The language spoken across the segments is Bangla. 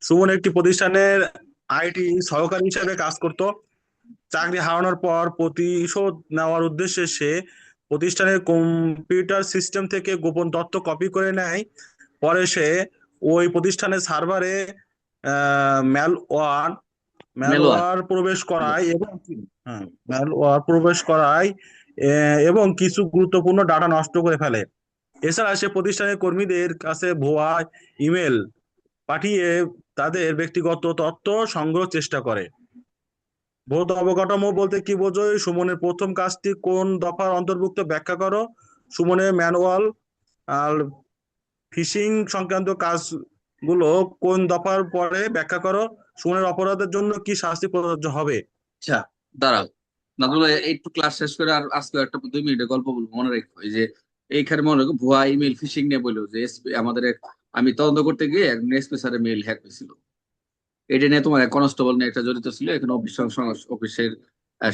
সুমন একটি প্রতিষ্ঠানের আইটি সহকারী হিসেবে কাজ করত। চাকরি হারানোর পর প্রতিশোধ নেওয়ার উদ্দেশ্যে সে প্রতিষ্ঠানের কম্পিউটার সিস্টেম থেকে গোপন তথ্য কপি করে নেয়। পরে সে ওই প্রতিষ্ঠানের সার্ভারে ম্যালওয়্যার মেলোয়ার। ম্যালওয়্যার প্রবেশ করায় এবং ম্যালওয়্যার প্রবেশ করায় এবং কিছু গুরুত্বপূর্ণ ডাটা নষ্ট করে ফেলে। এছাড়া সে প্রতিষ্ঠানের কর্মীদের কাছে ভুয়া ইমেল পাঠিয়ে তাদের ব্যক্তিগত তথ্য সংগ্রহ চেষ্টা করে। ভৌত অবকাঠামো বলতে কি বোঝো? সুমনের প্রথম কাজটি কোন দফার অন্তর্ভুক্ত ব্যাখ্যা করো। সুমনের ম্যানুয়াল আর ফিশিং সংক্রান্ত কাজগুলো কোন দফার পরে ব্যাখ্যা করো। সুমনের অপরাধের জন্য কি শাস্তি প্রযোজ্য হবে? আচ্ছা, দাঁড়াও। নাজমুল, একটু ক্লাস শেষ করে আর আজকে একটা 2 মিনিটের গল্প বলবো, মনে রাখো। এই যে এইখানে মনে রাখো, ভুয়া ইমেল ফিশিং নিয়ে বললো যে আমাদের আমি তদন্ত করতে গিয়ে একজন এসপি স্যারের মেইল হ্যাক হয়েছিল। এটা নিয়ে তোমার কনস্টেবল নিয়ে একটা জড়িত ছিল, এখানে অফিসের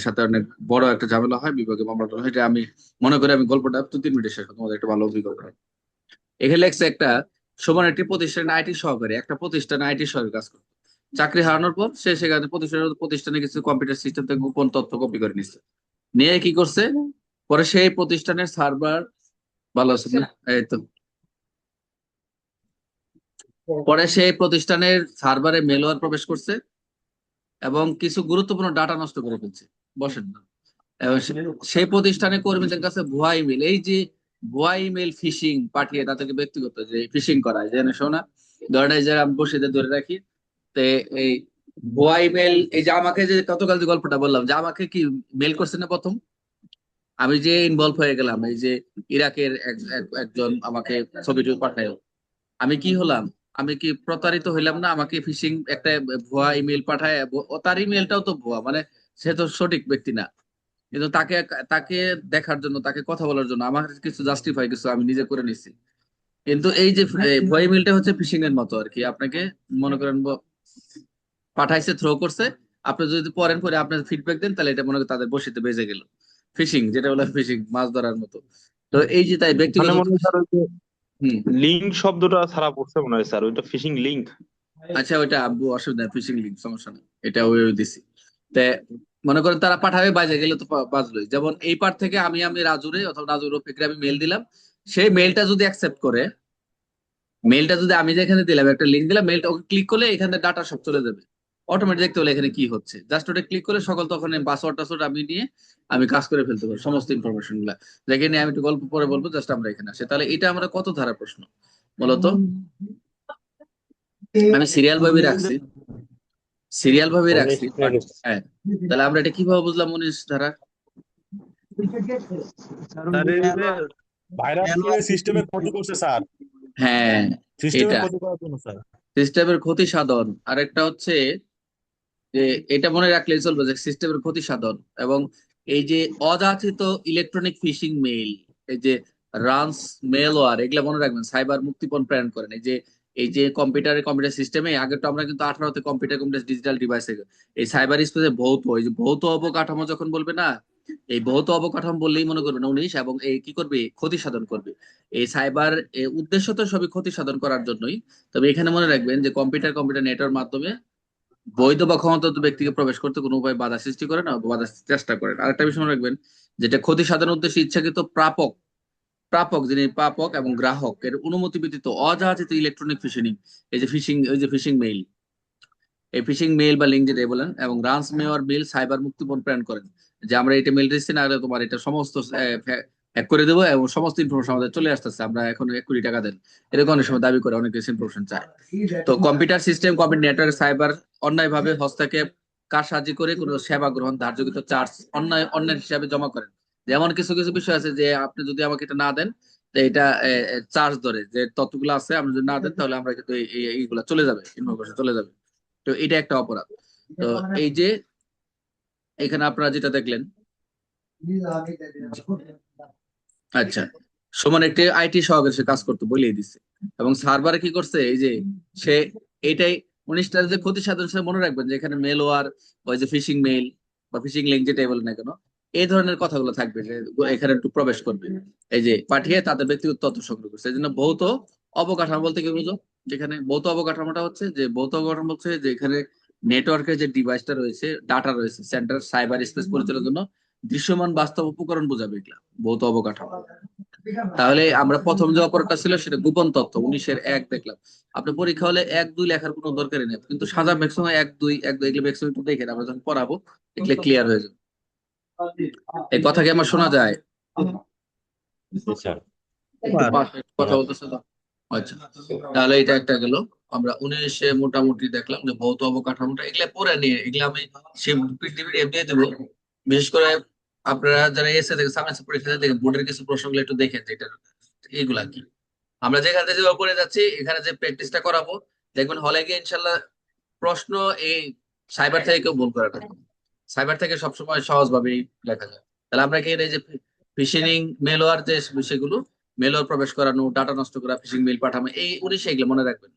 সাথে অনেক বড় একটা ঝামেলা হয়, বিভাগে মামলা হয়। এটা আমি মনে করি আমি গল্পটা 2-3 মিনিটের শেষ করবো, তোমাদের একটা ভালো অভিজ্ঞতা হয়। এখানে লেখছে একটা সমান একটি প্রতিষ্ঠানে আইটি সহকারী, একটা প্রতিষ্ঠানে আইটি সহকারী কাজ করতো। চাকরি হারানোর পর সে সেখানে প্রতিষ্ঠানে কিছু কম্পিউটার সিস্টেম থেকে গোপন তথ্য কপি করে নিচ্ছে। নিয়ে কি করছে, পরে সেই প্রতিষ্ঠানের সার্ভার, ভালো আছে না? এই তো। পরে সেই প্রতিষ্ঠানের সার্ভারে মেলওয়্যার প্রবেশ করছে এবং কিছু গুরুত্বপূর্ণ ডাটা নষ্ট করে ফেলছে। বসেন না। এবং সেই প্রতিষ্ঠানের কর্মীদের কাছে ভুয়া ইমেল, এই যে ভুয়া ইমেল ফিশিং পাঠিয়ে তাদেরকে ব্যক্তিগত যে ফিশিং করায়, জেনে শোনা। ধরেন এই যে আমি বসে ধরে রাখি, তো এই ভুয়া ইমেল, এই যে আমাকে যে গতকাল যে গল্পটা বললাম, যে আমাকে কি মেল করছে না প্রথম, আমি যে ইনভলভ হয়ে গেলাম, এই যে ইরাকের একজন আমাকে ছবিটি পাঠায়, আমি কি হলাম, আমি কি প্রতারিত হইলাম না? আমাকে ফিশিং একটা ভুয়া ইমেল পাঠায়, তার ইমেলটাও তো ভুয়া, মানে সে তো সঠিক ব্যক্তি না। কিন্তু তাকে তাকে দেখার জন্য, তাকে কথা বলার জন্য আমার কিছু জাস্টিফাই কিছু আমি নিজে করে নিছি। কিন্তু এই যে ভয় মেলটা হচ্ছে ফিশিং এর মতো আর কি। আপনাকে মনে করেন পাঠাইছে, থ্রো করছে, আপনি যদি পড়েন, পরে আপনি ফিডব্যাক দেন, তাহলে এটা মনে করেন তাদের বসিতে বেজে গেল। ফিশিং, যেটা বলে ফিশিং, মাছ ধরার মতো। তো এই যে তাই ওখানে ব্যক্তিগত। মনে হয় স্যার ওই যে হম। লিঙ্ক শব্দটা ছাড়া পড়ছে মনে হয় স্যার, ওইটা ফিশিং লিঙ্ক। আচ্ছা, ওইটা আব্বু অসুবিধা, ফিশিং লিঙ্ক সমস্যা নেই, এটা ওই দিছি। তে মনে করেন তারা পাঠাবে, বাজে গেলে তো বাজলোই। যেমন এই পার থেকে আমি রাজুরে অথবা রাজুর রফিকরে আমি মেল দিলাম, সেই মেলটা যদি অ্যাকসেপ্ট করে, মেলটা যদি আমি যেখানে দিলাম একটা লিঙ্ক দিলাম, মেলটা ওকে ক্লিক করলে এখানে ডাটা সব চলে যাবে। অটোমেটিক দেখতে হলে এখানে কি হচ্ছে, জাস্ট ওটা ক্লিক করে সকল, তখন পাসওয়ার্ড টাসওয়ার্ড আমি নিয়ে আমি কাজ করে ফেলতে পারি সমস্ত ইনফরমেশন গুলা। দেখে নিয়ে আমি একটু গল্প পরে বলবো, জাস্ট আমরা এখানে আসি। তাহলে এটা আমরা কত ধারা প্রশ্ন বলতো? আমি সিরিয়াল ভাবে রাখছি, সিরিয়াল ভাবে রাখছি, বাট হ্যাঁ। তাহলে আমরা এটা কিভাবে বুঝলাম মনীষ ধারা? স্যার এই যে ভাইরাস সিস্টেমে ক্ষতি করছে স্যার, হ্যাঁ, সিস্টেমে এটা ক্ষতি করার জন্য স্যার। সিস্টেমের ক্ষতি সাধন। আরেকটা হচ্ছে যে এটা মনে রাখলেই চলবে যে সিস্টেমের ক্ষতি সাধন। এবং এই যে অযাচিত ইলেকট্রনিক ফিশিং মেইল, এই যে রানস মেলওয়্যার, এগুলা মনে রাখবেন, সাইবার মুক্তিপণ প্রেরণ করেন। এই যে কম্পিউটার সিস্টেমে আগে তো আমরা কিন্তু 18তে কম্পিউটার ডিজিটাল ডিভাইসে, এই সাইবার স্পেসে ভৌত, এই যে ভৌত অবকাঠামো যখন বলবে না, এই ভৌত অবকাঠামো বললেই মনে করবেন 19, এবং এই কি করবে, ক্ষতি সাধন করবে। এই সাইবার উদ্দেশ্য তো সবই ক্ষতি সাধন করার জন্যই। তবে এখানে মনে রাখবেন যে কম্পিউটার নেটওয়ার্ক মাধ্যমে বৈধ বা ক্ষমতাযুক্ত ব্যক্তিকে প্রবেশ করতে কোনো উপায় বাধা সৃষ্টি করে না, বাধা চেষ্টা করেন। আরেকটা বিষয় মনে রাখবেন, যেটা ক্ষতি সাধনের উদ্দেশ্যে ইচ্ছাকৃত প্রাপক, যিনি প্রাপক এবং গ্রাহক এর অনুমতি ব্যতীত অযাচিত ইলেকট্রনিক ফিশিং, এই যে ফিশিং, ওই যে ফিশিং মেইল, এই ফিশিং মেইল বা লিঙ্ক যেটা বলেন, এবং রানস মেওয়ার মেইল সাইবার মুক্তিপণ প্রেরণ করেন, যে আমরা এটা মেইল দিচ্ছি না, তোমার এটা সমস্ত হ্যাক করে দেবো এবং সমস্ত ইনফরমেশন আমাদের চলে আসতেছে, আমরা এখন 1 কোটি টাকা দেন, এরকম অনেক সময় দাবি করে, অনেক কিছু ইনফরমেশন চায়। তো computer system, computer network, cyber অন্যায়ভাবে হস্তক্ষেপ, কারসাজি করে কোনো সেবা গ্রহণ, ধার্যকৃত চার্জ অন্যের হিসাবে জমা করেন। যেমন কিছু কিছু বিষয় আছে যে আপনি যদি আমাকে এটা না দেন, তো এটা চার্জ ধরে, যে তথ্যগুলো আছে আপনি যদি না দেন, তাহলে আমরা কিন্তু এইগুলা চলে যাবে, ইনফরমেশন চলে যাবে। তো এটা একটা অপরাধ। তো এই যে এখানে আপনারা যেটা দেখলেন, আচ্ছা, সমান একটি আইটি সহকারী সে কাজ করতে বলিয়ে দিচ্ছে, এবং সার্ভারে কি করছে, এই যে সে এইটাই 19টার যে ক্ষতি সাধন, সে মনে রাখবেন যে এখানে মেলওয়ার, ওই যে ফিশিং মেইল বা ফিশিং লিঙ্ক যেটাই বলেন না কেন, এই ধরনের কথাগুলো থাকবে, যে এখানে একটু প্রবেশ করবে, এই যে পাঠিয়ে তাদের ব্যক্তিগত তথ্য সংগ্রহ করছে। এই জন্য ভৌত অবকাঠামো বলতে কি বুঝো? যেখানে ভৌত অবকাঠামোটা হচ্ছে যে ভৌত অবকাঠামো হচ্ছে যে এখানে নেটওয়ার্কের যে ডিভাইসটা রয়েছে, ডাটা রয়েছে, সেন্টার সাইবার স্পেস পরিচালনার জন্য দৃশ্যমান বাস্তব উপকরণ বোঝাবে এগুলা ভৌত অবকাঠামো। তাহলে আমরা প্রথম যে অপরাধটা ছিল সেটা গোপন তথ্য 19-1 দেখলাম। আপনি পরীক্ষা হলে 1-2 লেখার কোনো দরকারই নেই, কিন্তু সাজা ম্যাক্সিমাম 1-2 এগুলো ম্যাক্সিমাম একটু দেখেন, আমরা যখন পড়াবো এগুলো ক্লিয়ার হয়ে যাবে। এই কথা কি আমার শোনা যায়? স্যার একটু পাশে কথা বলতেছে তো। আচ্ছা, তাহলে এটা একটা গেল। আমরা 19-এ মোটামুটি দেখলাম যে ভৌত অবকাঠামোটা এগুলা পড়ে নিয়ে এগুলা আমি সে পিডিএফ দিয়ে দেবো। বিশেষ করে আপনারা যারা এসে দেখেন সামনে পরীক্ষা দেখেন বোর্ডের কিছু প্রশ্নগুলো একটু দেখেন যে এটা এগুলা কি। আমরা যেখান থেকে যেভাবে করে যাচ্ছি এখানে যে প্র্যাকটিসটা করাবো দেখবেন হলে গিয়ে ইনশাল্লাহ প্রশ্ন এই সাইবার থেকে কেউ ভুল করে না। সাইবার থেকে সবসময় সহজভাবেই লেখা যায়। তাহলে আমরা কি এই যে ফিশিং মেলওয়ার যে বিষয়গুলো, মেলওয়ার প্রবেশ করানো, ডাটা নষ্ট করা, ফিশিং মেল পাঠানো, এই 19 এগুলো মনে রাখবেন।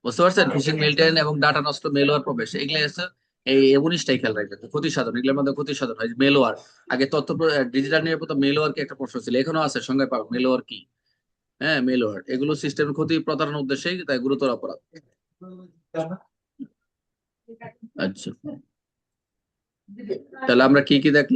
বুঝতে পারছেন? ফিশিং মেল টেন এবং ডাটা নষ্ট, মেলওয়ার প্রবেশ এগুলো আছে। এই 19টাই খেয়াল রাখবেন। ক্ষতি সাধন এগুলোর মধ্যে ক্ষতি সাধন হয়। মেলওয়ার আগে তথ্য ডিজিটাল নিরাপত্তা মেলওয়ার কি একটা প্রশ্ন ছিল, এখনো আছে, সংজ্ঞায় পাবেন মেলওয়ার কি। হ্যাঁ, মেলওয়ার এগুলো সিস্টেমের ক্ষতি প্রতারণার উদ্দেশ্যে তাই গুরুতর অপরাধ। আচ্ছা, তাহলে আমরা কি কি দেখলাম?